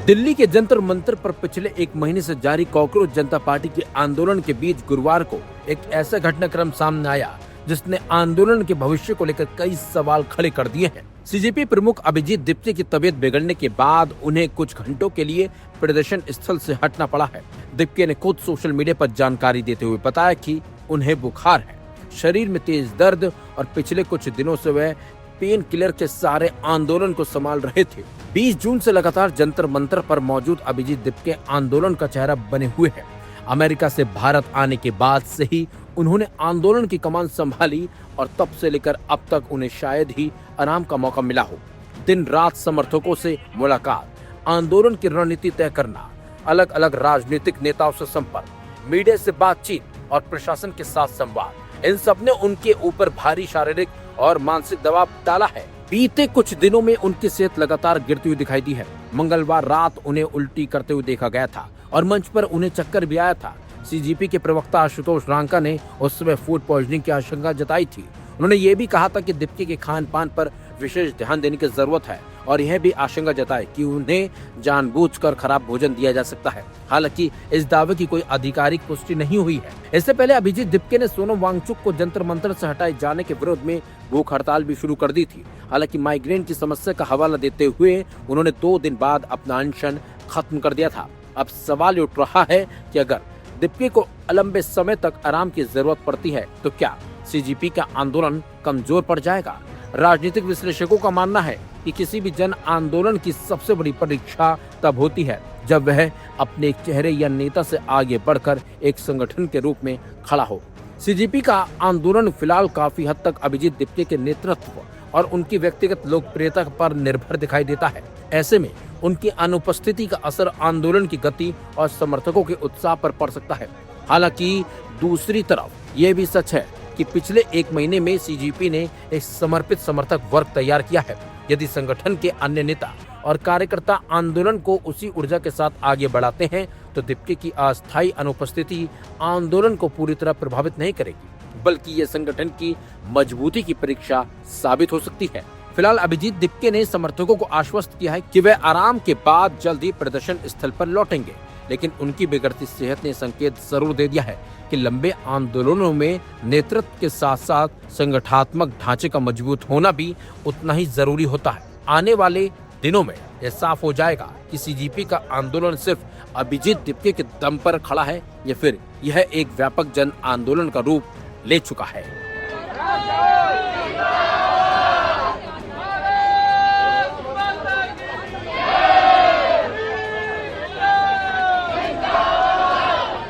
दिल्ली के जंतर मंतर पर पिछले एक महीने से जारी कॉकरोच जनता पार्टी के आंदोलन के बीच गुरुवार को एक ऐसा घटनाक्रम सामने आया जिसने आंदोलन के भविष्य को लेकर कई सवाल खड़े कर दिए हैं। सीजेपी प्रमुख अभिजीत दीप्ते की तबीयत बिगड़ने के बाद उन्हें कुछ घंटों के लिए प्रदर्शन स्थल से हटना पड़ा है। दीप्ते ने खुद सोशल मीडिया पर जानकारी देते हुए बताया कि उन्हें बुखार है, शरीर में तेज दर्द और पिछले कुछ दिनों से वह पेन किलर के सहारे आंदोलन को संभाल रहे थे। 20 जून से लगातार जंतर मंतर पर मौजूद अभिजीत दीप्ते आंदोलन का चेहरा बने हुए हैं। अमेरिका से भारत आने के बाद से ही उन्होंने आंदोलन की कमान संभाली और तब से लेकर अब तक उन्हें शायद ही आराम का मौका मिला हो। दिन रात समर्थकों से मुलाकात, आंदोलन की रणनीति तय करना, अलग अलग राजनीतिक नेताओं से संपर्क, मीडिया से बातचीत और प्रशासन के साथ संवाद, इन सब ने उनके ऊपर भारी शारीरिक और मानसिक दबाव डाला है। बीते कुछ दिनों में उनकी सेहत लगातार गिरती हुई दिखाई दी है। मंगलवार रात उन्हें उल्टी करते हुए देखा गया था और मंच पर उन्हें चक्कर भी आया था। सीजीपी के प्रवक्ता आशुतोष रांका ने उस समय फूड पॉइजनिंग की आशंका जताई थी। उन्होंने ये भी कहा था कि दीप्ते के खान पान पर विशेष ध्यान देने की जरूरत है और यह भी आशंका जताई कि उन्हें जानबूझकर खराब भोजन दिया जा सकता है। हालांकि इस दावे की कोई आधिकारिक पुष्टि नहीं हुई है। इससे पहले अभिजीत दीप्ते ने सोनम वांगचुक को जंतर मंतर से हटाए जाने के विरोध में भूख हड़ताल भी शुरू कर दी थी। हालांकि माइग्रेन की समस्या का हवाला देते हुए उन्होंने 2 दिन बाद अपना अनशन खत्म कर दिया था। अब सवाल उठ रहा है कि अगर दीप्ते को लंबे समय तक आराम की जरूरत पड़ती है तो क्या सीजीपी का आंदोलन कमजोर पड़ जाएगा? राजनीतिक विश्लेषकों का मानना है कि किसी भी जन आंदोलन की सबसे बड़ी परीक्षा तब होती है जब वह अपने चेहरे या नेता से आगे बढ़कर एक संगठन के रूप में खड़ा हो। सीजीपी का आंदोलन फिलहाल काफी हद तक अभिजीत दीप्ते के नेतृत्व और उनकी व्यक्तिगत लोकप्रियता पर निर्भर दिखाई देता है। ऐसे में उनकी अनुपस्थिति का असर आंदोलन की गति और समर्थकों के उत्साह पर पड़ सकता है। हालांकि दूसरी तरफ ये भी सच है कि पिछले एक महीने में सीजीपी ने एक समर्पित समर्थक वर्ग तैयार किया है। यदि संगठन के अन्य नेता और कार्यकर्ता आंदोलन को उसी ऊर्जा के साथ आगे बढ़ाते हैं तो दीप्ते की अस्थायी अनुपस्थिति आंदोलन को पूरी तरह प्रभावित नहीं करेगी, बल्कि ये संगठन की मजबूती की परीक्षा साबित हो सकती है। फिलहाल अभिजीत दीप्ते ने समर्थकों को आश्वस्त किया है कि वे आराम के बाद जल्द ही प्रदर्शन स्थल पर लौटेंगे, लेकिन उनकी बिगड़ती सेहत ने संकेत जरूर दे दिया है कि लंबे आंदोलनों में नेतृत्व के साथ साथ संगठनात्मक ढांचे का मजबूत होना भी उतना ही जरूरी होता है। आने वाले दिनों में यह साफ हो जाएगा कि सीजीपी का आंदोलन सिर्फ अभिजीत दीप्ते के दम पर खड़ा है या फिर यह एक व्यापक जन आंदोलन का रूप ले चुका है।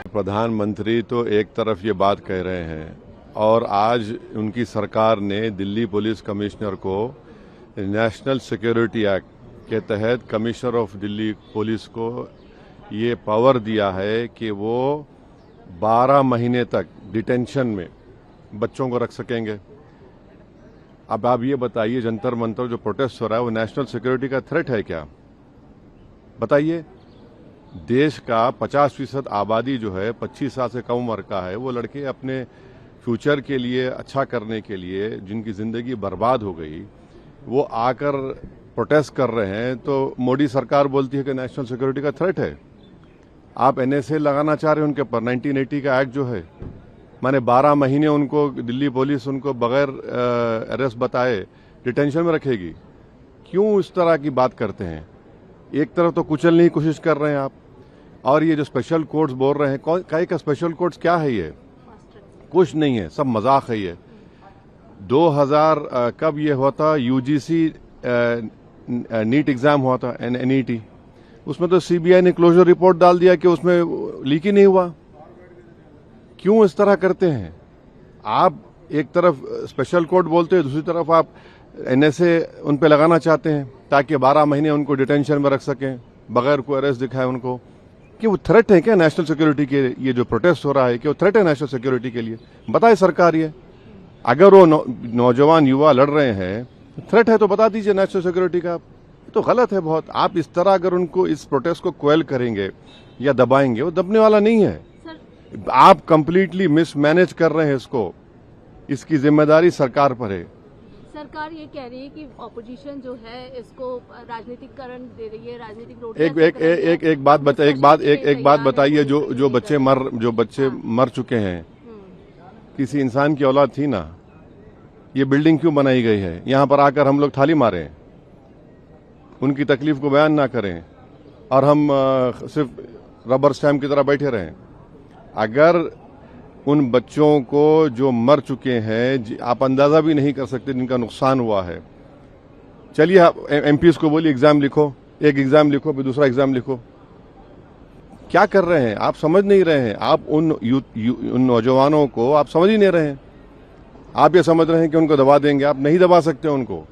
प्रधानमंत्री तो एक तरफ ये बात कह रहे हैं और आज उनकी सरकार ने दिल्ली पुलिस कमिश्नर को नेशनल सिक्योरिटी एक्ट के तहत कमिश्नर ऑफ दिल्ली पुलिस को ये पावर दिया है कि वो 12 महीने तक डिटेंशन में बच्चों को रख सकेंगे। अब आप ये बताइए, जंतर मंतर जो प्रोटेस्ट हो रहा है वो नेशनल सिक्योरिटी का थ्रेट है क्या? बताइए। देश का 50% आबादी जो है 25 साल से कम उम्र का है, वो लड़के अपने फ्यूचर के लिए अच्छा करने के लिए जिनकी जिंदगी बर्बाद हो गई वो आकर प्रोटेस्ट कर रहे हैं तो मोदी सरकार बोलती है कि नेशनल सिक्योरिटी का थ्रेट है। आप एनएसए लगाना चाह रहे हैं उनके ऊपर, 1980 का एक्ट जो है, माने 12 महीने उनको दिल्ली पुलिस उनको बगैर अरेस्ट बताए डिटेंशन में रखेगी। क्यों इस तरह की बात करते हैं? एक तरफ तो कुचलने की कोशिश कर रहे हैं आप, और ये जो स्पेशल कोर्ट्स बोल रहे हैं, कई का स्पेशल कोर्ट्स क्या है? ये कुछ नहीं है, सब मजाक है। ये 2000 कब ये हुआ था, यूजीसी नीट एग्जाम हुआ था, एनईटी, उसमें तो सीबीआई ने क्लोजर रिपोर्ट डाल दिया कि उसमें लीक ही नहीं हुआ। क्यों इस तरह करते हैं आप? एक तरफ स्पेशल कोर्ट बोलते हैं, दूसरी तरफ आप एनएसए उन पे लगाना चाहते हैं ताकि 12 महीने उनको डिटेंशन में रख सकें बगैर कोई अरेस्ट दिखाए उनको। कि वो थ्रेट है क्या नेशनल सिक्योरिटी के? ये जो प्रोटेस्ट हो रहा है कि वो थ्रेट है नेशनल सिक्योरिटी के लिए? बताए सरकार ये। अगर वो नौजवान युवा लड़ रहे हैं, थ्रेट है तो बता दीजिए नेशनल सिक्योरिटी का। तो गलत है बहुत। आप इस तरह अगर उनको इस प्रोटेस्ट को क्वेल करेंगे या दबाएंगे, वो दबने वाला नहीं है। आप कंप्लीटली मिसमैनेज कर रहे हैं इसको, इसकी जिम्मेदारी सरकार पर है। सरकार ये कह रही है कि ऑपोजिशन जो है इसको राजनीतिकरण दे रही है, राजनीतिक रोड एक बात बताइए, जो बच्चे मर चुके हैं, किसी इंसान की औलाद थी ना, ये बिल्डिंग क्यों बनाई गई है? यहाँ पर आकर हम लोग थाली मारें, उनकी तकलीफ को बयान ना करें और हम सिर्फ रबर स्टैम्प की तरह बैठे रहें। अगर उन बच्चों को जो मर चुके हैं, आप अंदाजा भी नहीं कर सकते जिनका नुकसान हुआ है। चलिए आप एमपीज को बोलिए एग्जाम लिखो, एक एग्जाम लिखो फिर दूसरा एग्जाम लिखो। क्या कर रहे हैं आप? समझ नहीं रहे हैं। आप उन नौजवानों को आप समझ ही नहीं रहे हैं। आप ये समझ रहे हैं कि उनको दबा देंगे। आप नहीं दबा सकते उनको।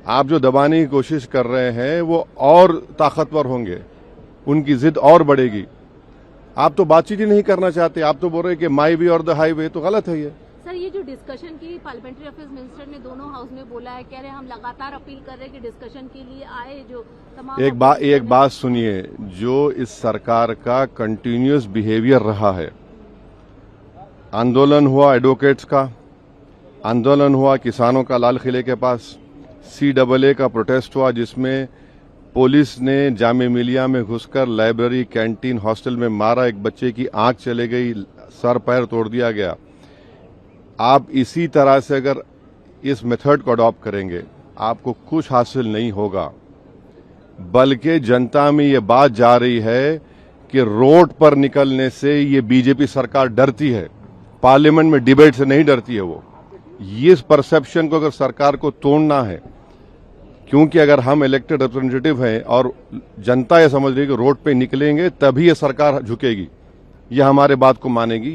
आप जो दबाने की कोशिश कर रहे हैं वो और ताकतवर होंगे, उनकी जिद और बढ़ेगी। आप तो बातचीत ही नहीं करना चाहते। आप तो बोल रहे हैं कि माई वे और द हाईवे, तो गलत है ये। सर, ये जो डिस्कशन की पार्लियामेंट्री अफेयर्स मिनिस्टर ने दोनों हाउस में बोला है, कह रहे हैं हम लगातार अपील कर रहे हैं कि डिस्कशन के लिए आए जो तमाम। एक बात सुनिए, जो इस सरकार का कंटिन्यूअस बिहेवियर रहा है, आंदोलन हुआ एडवोकेट्स का, आंदोलन हुआ किसानों का लाल किले के पास, CAA का प्रोटेस्ट हुआ जिसमें पुलिस ने जामे मिलिया में घुसकर लाइब्रेरी, कैंटीन, हॉस्टल में मारा, एक बच्चे की आंख चले गई, सर पैर तोड़ दिया गया। आप इसी तरह से अगर इस मेथड को अडॉप्ट करेंगे, आपको कुछ हासिल नहीं होगा। बल्कि जनता में ये बात जा रही है कि रोड पर निकलने से ये बीजेपी सरकार डरती है, पार्लियामेंट में डिबेट से नहीं डरती है वो। ये परसेप्शन को अगर सरकार को तोड़ना है, क्योंकि अगर हम इलेक्टेड रिप्रेजेंटेटिव हैं और जनता ये समझ रही है कि रोड पे निकलेंगे तभी ये सरकार झुकेगी, ये हमारे बात को मानेगी,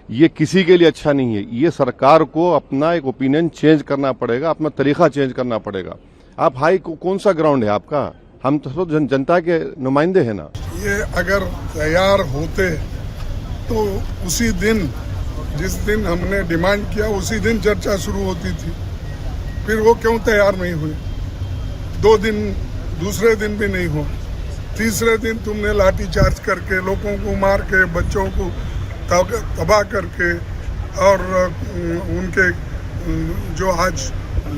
ये किसी के लिए अच्छा नहीं है। ये सरकार को अपना एक ओपिनियन चेंज करना पड़ेगा, अपना तरीका चेंज करना पड़ेगा। आप हाई कौन सा ग्राउंड है आपका? हम तो जनता के नुमाइंदे हैं ना। ये अगर तैयार होते तो उसी दिन, जिस दिन हमने डिमांड किया उसी दिन चर्चा शुरू होती थी। फिर वो क्यों तैयार नहीं हुए? 2 दिन, दूसरे दिन भी नहीं हो, तीसरे दिन तुमने लाठी चार्ज करके, लोगों को मार के, बच्चों को तबाह करके, और उनके जो आज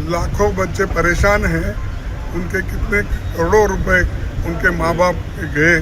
लाखों बच्चे परेशान हैं, उनके कितने करोड़ों रुपए उनके माँ बाप के गए।